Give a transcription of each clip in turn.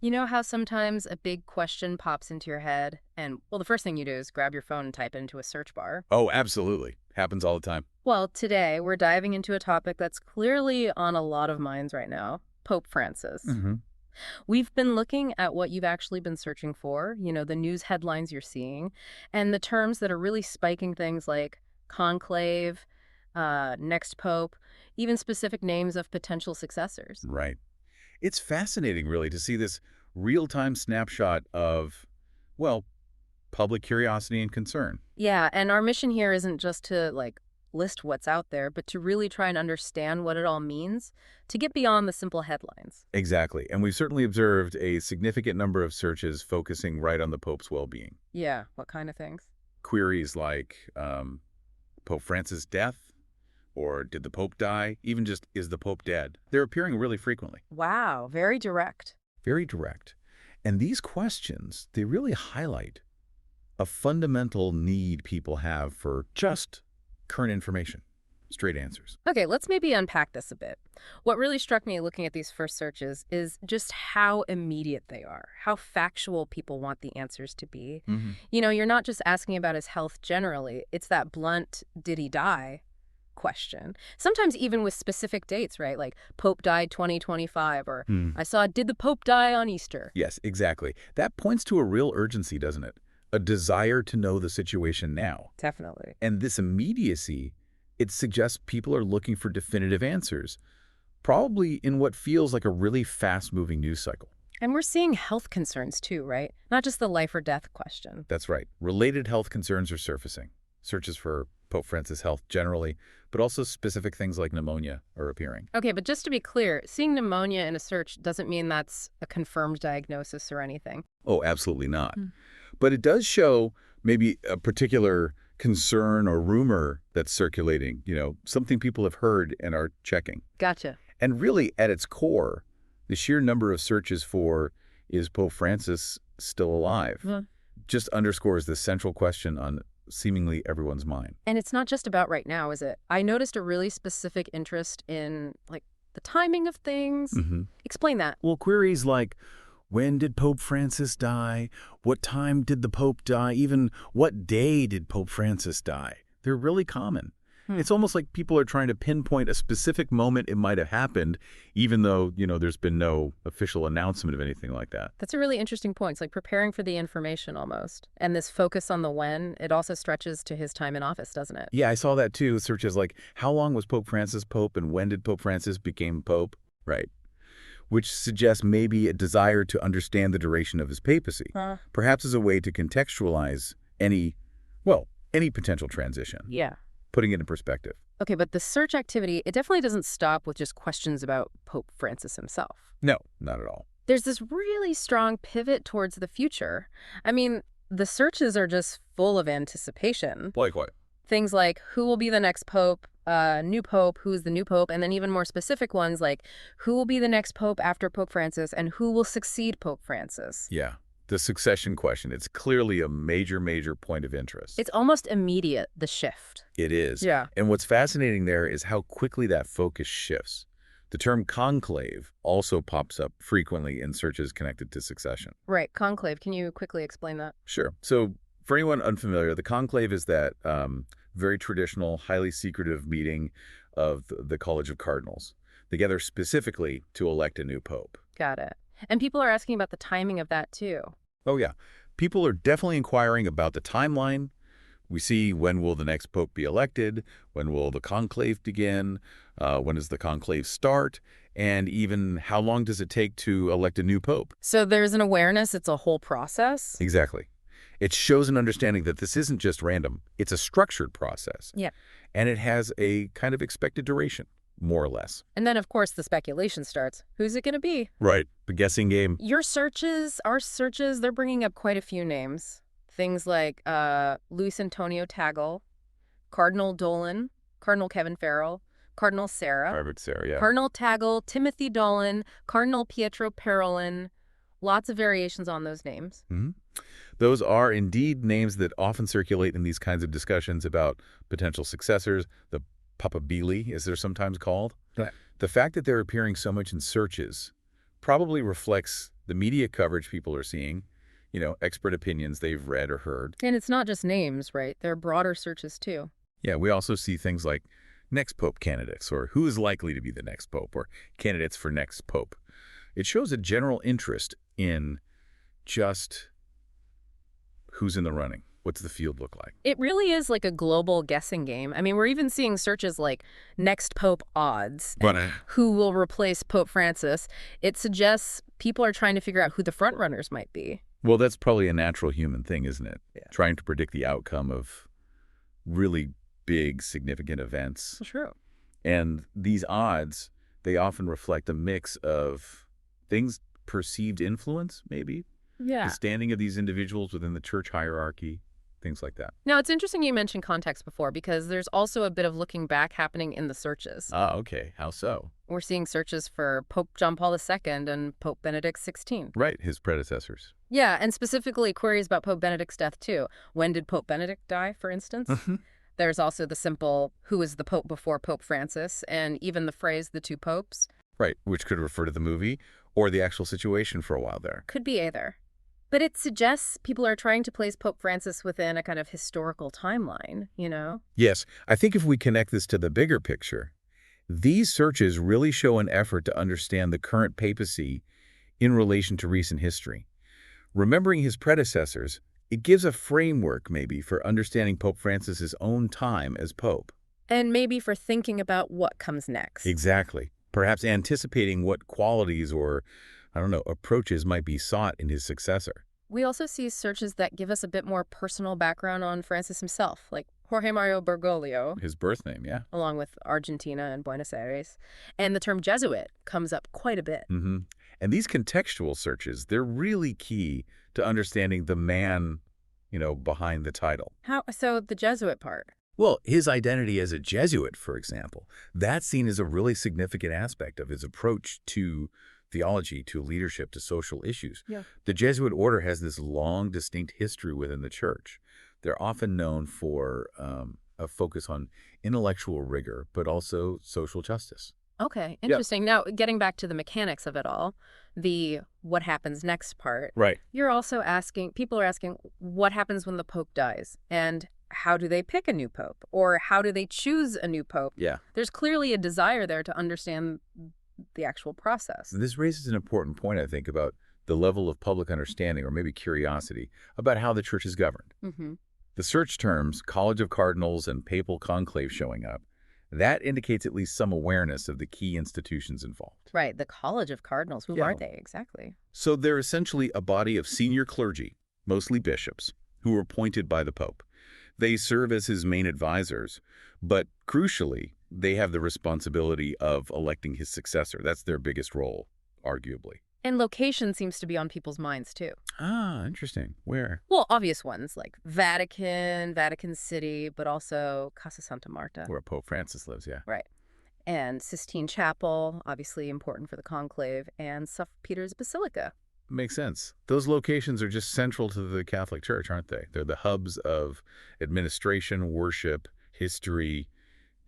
You know how sometimes a big question pops into your head and, well, the first thing you do is grab your phone and type it into a search bar? Oh, absolutely. Happens all the time. Well, today we're diving into a topic that's clearly on a lot of minds right now, Pope Francis. Hmm. We've been looking at what you've actually been searching for, the news headlines you're seeing, and the terms that are really spiking things like conclave, next pope, even specific names of potential successors. Right. It's fascinating, really, to see this real-time snapshot of, well, public curiosity and concern. Yeah, and our mission here isn't just to list what's out there, but to really try and understand what it all means to get beyond the simple headlines. Exactly. And we've certainly observed a significant number of searches focusing right on the Pope's well-being. Yeah, what kind of things? Queries like Pope Francis' death, or did the Pope die? Even just, is the Pope dead? They're appearing really frequently. Wow, very direct. Very direct. And these questions, they really highlight a fundamental need people have for just current information, straight answers. Okay, let's maybe unpack this a bit. What really struck me looking at these first searches is just how immediate they are, how factual people want the answers to be. Hmm. You're not just asking about his health generally, it's that blunt, did he die question. Sometimes even with specific dates, right? Like Pope died 2025, or I saw, did the Pope die on Easter? Yes, exactly. That points to a real urgency, doesn't it? A desire to know the situation now. Definitely. And this immediacy, it suggests people are looking for definitive answers, probably in what feels like a really fast-moving news cycle. And we're seeing health concerns too, right? Not just the life or death question. That's right. Related health concerns are surfacing. Searches for Pope Francis' health generally, but also specific things like pneumonia are appearing. Okay, but just to be clear, seeing pneumonia in a search doesn't mean that's a confirmed diagnosis or anything. Oh, absolutely not. Hmm. But it does show maybe a particular concern or rumor that's circulating, something people have heard and are checking. Gotcha. And really, at its core, the sheer number of searches for, is Pope Francis still alive, just underscores the central question on seemingly everyone's mind. And it's not just about right now, is it? I noticed a really specific interest in, the timing of things. Explain that. Well, queries like, when did Pope Francis die? What time did the Pope die? Even what day did Pope Francis die? They're really common. It's almost like people are trying to pinpoint a specific moment it might have happened, even though, there's been no official announcement of anything like that. That's a really interesting point. It's like preparing for the information almost. And this focus on the when, it also stretches to his time in office, doesn't it? Yeah, I saw that too. Searches like, how long was Pope Francis Pope and when did Pope Francis become Pope? Right. Which suggests maybe a desire to understand the duration of his papacy, perhaps as a way to contextualize any potential transition, Yeah. putting it in perspective. Okay, but the search activity, it definitely doesn't stop with just questions about Pope Francis himself. No, not at all. There's this really strong pivot towards the future. I mean, the searches are just full of anticipation. Like what? Things like who will be the next pope, new pope, who's the new pope, and then even more specific ones like who will be the next pope after Pope Francis and who will succeed Pope Francis. Yeah, the succession question. It's clearly a major, major point of interest. It's almost immediate, the shift. It is. Yeah. And what's fascinating there is how quickly that focus shifts. The term conclave also pops up frequently in searches connected to succession. Right, conclave. Can you quickly explain that? Sure. So for anyone unfamiliar, the conclave is that very traditional, highly secretive meeting of the College of Cardinals. They gather specifically to elect a new pope. Got it. And people are asking about the timing of that too. Oh, yeah. People are definitely inquiring about the timeline. We see, when will the next pope be elected? When will the conclave begin? When does the conclave start? And even how long does it take to elect a new pope? So there's an awareness, it's a whole process. Exactly. It shows an understanding that this isn't just random. It's a structured process. Yeah. And it has a kind of expected duration, more or less. And then, of course, the speculation starts. Who's it going to be? Right. The guessing game. Your searches, our searches, they're bringing up quite a few names. Things like Luis Antonio Tagle, Cardinal Dolan, Cardinal Kevin Farrell, Cardinal Sarah, Harvard Sarah, yeah. Cardinal Tagle, Timothy Dolan, Cardinal Pietro Parolin. Lots of variations on those names. Those are indeed names that often circulate in these kinds of discussions about potential successors. The Papabili, as they're sometimes called. Right. The fact that they're appearing so much in searches probably reflects The media coverage people are seeing, expert opinions they've read or heard. And it's not just names, right? There are broader searches too. Yeah, we also see things like next pope candidates, or who is likely to be the next pope, or candidates for next pope. It shows a general interest in just who's in the running. What's the field look like? It really is like a global guessing game. I mean, we're even seeing searches like next pope odds, But who will replace Pope Francis. It suggests people are trying to figure out who the front runners might be. well, that's probably a natural human thing, isn't it? Yeah. Trying to predict the outcome of really big, significant events. True. And these odds, they often reflect a mix of things, perceived influence, maybe, Yeah. the standing of these individuals within the church hierarchy, things like that. Now, it's interesting you mentioned context before because there's also a bit of looking back happening in the searches. Ah, okay. How so? We're seeing searches for Pope John Paul II and Pope Benedict XVI. Right, his predecessors. Yeah, and specifically queries about Pope Benedict's death, too. When did Pope Benedict die, for instance? There's also the simple, who was the Pope before Pope Francis, and even the phrase, the two popes. Right, which could refer to the movie or the actual situation for a while there. Could be either. But it suggests people are trying to place Pope Francis within a kind of historical timeline, you know? Yes, I think if we connect this to the bigger picture, these searches really show an effort to understand the current papacy in relation to recent history. Remembering his predecessors, it gives a framework, maybe, for understanding Pope Francis's own time as Pope. And maybe for thinking about what comes next. Exactly. Perhaps anticipating what qualities or, approaches might be sought in his successor. We also see searches that give us a bit more personal background on Francis himself, like Jorge Mario Bergoglio, His birth name, yeah. along with Argentina and Buenos Aires. And the term Jesuit comes up quite a bit. Mm-hmm. And these contextual searches, they're really key to understanding the man, behind the title. How so the Jesuit part? Well, his identity as a Jesuit, for example, that's seen as a really significant aspect of his approach to theology, to leadership, to social issues. Yeah. The Jesuit order has this long, distinct history within the church. They're often known for a focus on intellectual rigor, but also social justice. Okay, interesting. Now, getting back to the mechanics of it all, the what happens next part, Right. you're also asking, people are asking, what happens when the Pope dies? And how do they pick a new Pope? Or how do they choose a new Pope? Yeah. There's clearly a desire there to understand the actual process. This raises an important point, I think, about the level of public understanding or maybe curiosity about how the church is governed. Mm-hmm. The search terms, College of Cardinals and Papal Conclave showing up, that indicates at least some awareness of the key institutions involved. Right, the College of Cardinals. Who Yeah. are they exactly? So they're essentially a body of senior clergy, mostly bishops, who are appointed by the Pope. They serve as his main advisors, but crucially, they have the responsibility of electing his successor. That's their biggest role, arguably. And location seems to be on people's minds, too. Ah, interesting. Where? Well, obvious ones like Vatican, Vatican City, but also Casa Santa Marta. Where Pope Francis lives, yeah. Right. And Sistine Chapel, obviously important for the conclave, and St. Peter's Basilica. Makes sense. Those locations are just central to the Catholic Church, aren't they? They're the hubs of administration, worship, history,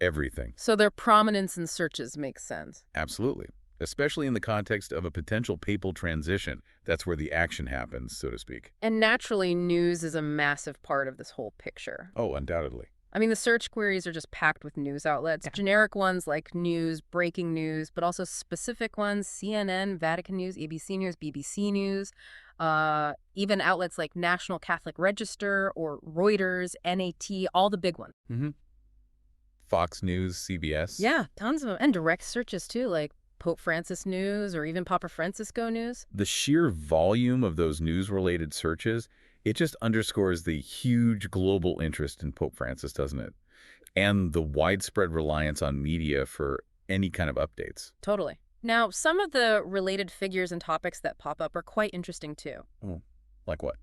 everything. So their prominence in searches makes sense. Absolutely. Especially in the context of a potential papal transition. That's where the action happens, so to speak. And naturally, news is a massive part of this whole picture. Oh, undoubtedly. I mean, the search queries are just packed with news outlets. Yeah. Generic ones like news, breaking news, but also specific ones, CNN, Vatican News, ABC News, BBC News, even outlets like National Catholic Register or Reuters, NAT, all the big ones. Mm-hmm. Fox News, CBS. Yeah, tons of them. And direct searches too, like Pope Francis News or even Papa Francisco News. The sheer volume of those news-related searches, it just underscores the huge global interest in Pope Francis, doesn't it? And the widespread reliance on media for any kind of updates. Totally. Now, some of the related figures and topics that pop up are quite interesting too. Oh, like what?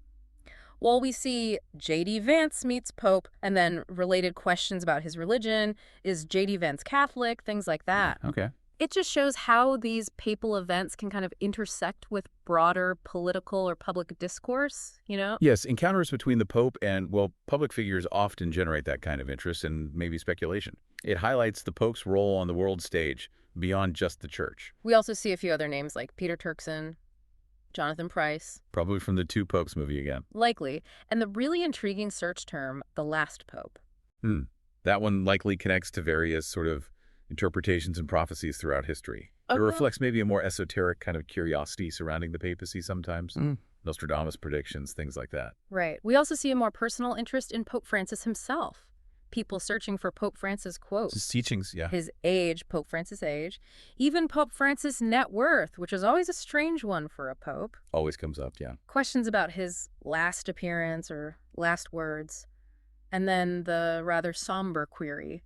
Well, we see J.D. Vance meets Pope, and then related questions about his religion. Is J.D. Vance Catholic? Things like that. Okay. It just shows how these papal events can kind of intersect with broader political or public discourse, you know? Yes, encounters between the Pope and, well, public figures often generate that kind of interest and maybe speculation. It highlights the Pope's role on the world stage beyond just the church. We also see a few other names like Peter Turkson, Jonathan Pryce. Probably from the Two Popes movie again. Likely. And the really intriguing search term, the last pope. Hmm. That one likely connects to various sort of interpretations and prophecies throughout history. It reflects maybe a more esoteric kind of curiosity surrounding the papacy sometimes. Nostradamus predictions, things like that. Right. We also see a more personal interest in Pope Francis himself. People searching for Pope Francis His quotes, teachings, yeah. his age, Pope Francis' age, even Pope Francis' net worth, which is always a strange one for a pope. Always comes up, yeah. Questions about his last appearance or last words. And then the rather somber query,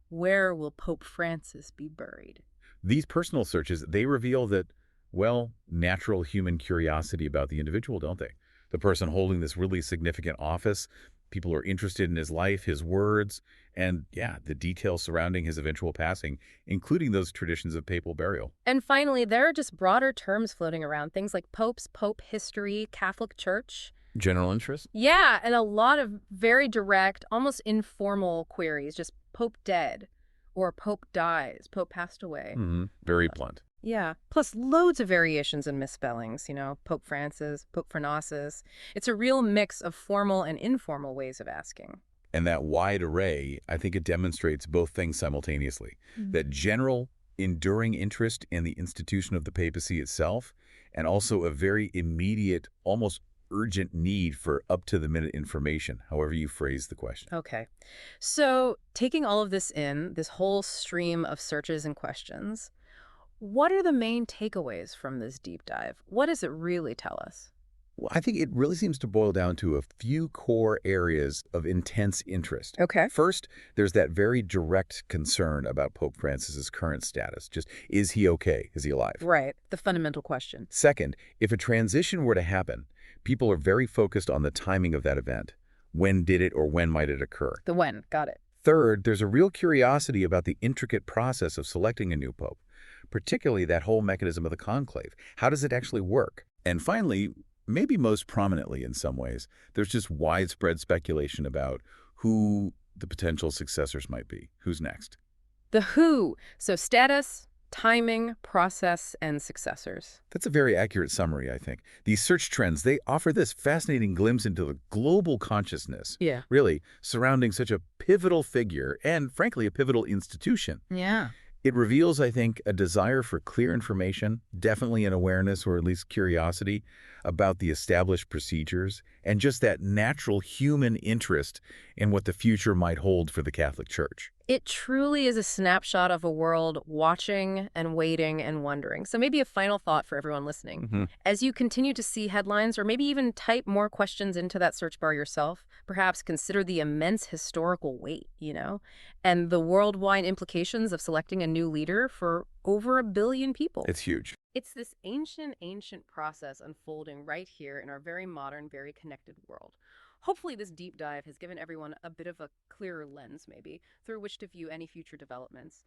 where will Pope Francis be buried? These personal searches, they reveal that, well, natural human curiosity about the individual, don't they? The person holding this really significant office, people are interested in his life, his words, and, yeah, the details surrounding his eventual passing, including those traditions of papal burial. And finally, there are just broader terms floating around, things like popes, pope history, Catholic Church. General interest? Yeah, and a lot of very direct, almost informal queries, just Pope dead or Pope dies, Pope passed away. Very blunt. Yeah, plus loads of variations and misspellings, Pope Francis, Pope Phronosis. It's a real mix of formal and informal ways of asking. And that wide array, I think it demonstrates both things simultaneously. That general, enduring interest in the institution of the papacy itself, and also a very immediate, almost urgent need for up-to-the-minute information, however you phrase the question. Okay. So taking all of this in, this whole stream of searches and questions, what are the main takeaways from this deep dive? What does it really tell us? Well, I think it really seems to boil down to a few core areas of intense interest. Okay. First, there's that very direct concern about Pope Francis's current status. Just, is he okay? Is he alive? Right. The fundamental question. Second, if a transition were to happen, people are very focused on the timing of that event. When did it or when might it occur? The when. Got it. Third, there's a real curiosity about the intricate process of selecting a new pope, particularly that whole mechanism of the conclave. How does it actually work? And finally, maybe most prominently in some ways, there's just widespread speculation about who the potential successors might be. Who's next? The who. So status, timing, process, and successors. That's a very accurate summary, I think. These search trends, they offer this fascinating glimpse into the global consciousness, Yeah. really, surrounding such a pivotal figure and, frankly, a pivotal institution. Yeah. It reveals, I think, a desire for clear information, definitely an awareness or at least curiosity about the established procedures, and just that natural human interest in what the future might hold for the Catholic Church. It truly is a snapshot of a world watching and waiting and wondering. So maybe a final thought for everyone listening. As you continue to see headlines or maybe even type more questions into that search bar yourself, perhaps consider the immense historical weight, and the worldwide implications of selecting a new leader for over 1 billion people. It's huge. It's this ancient process unfolding right here in our very modern, very connected world. Hopefully this deep dive has given everyone a bit of a clearer lens, maybe, through which to view any future developments.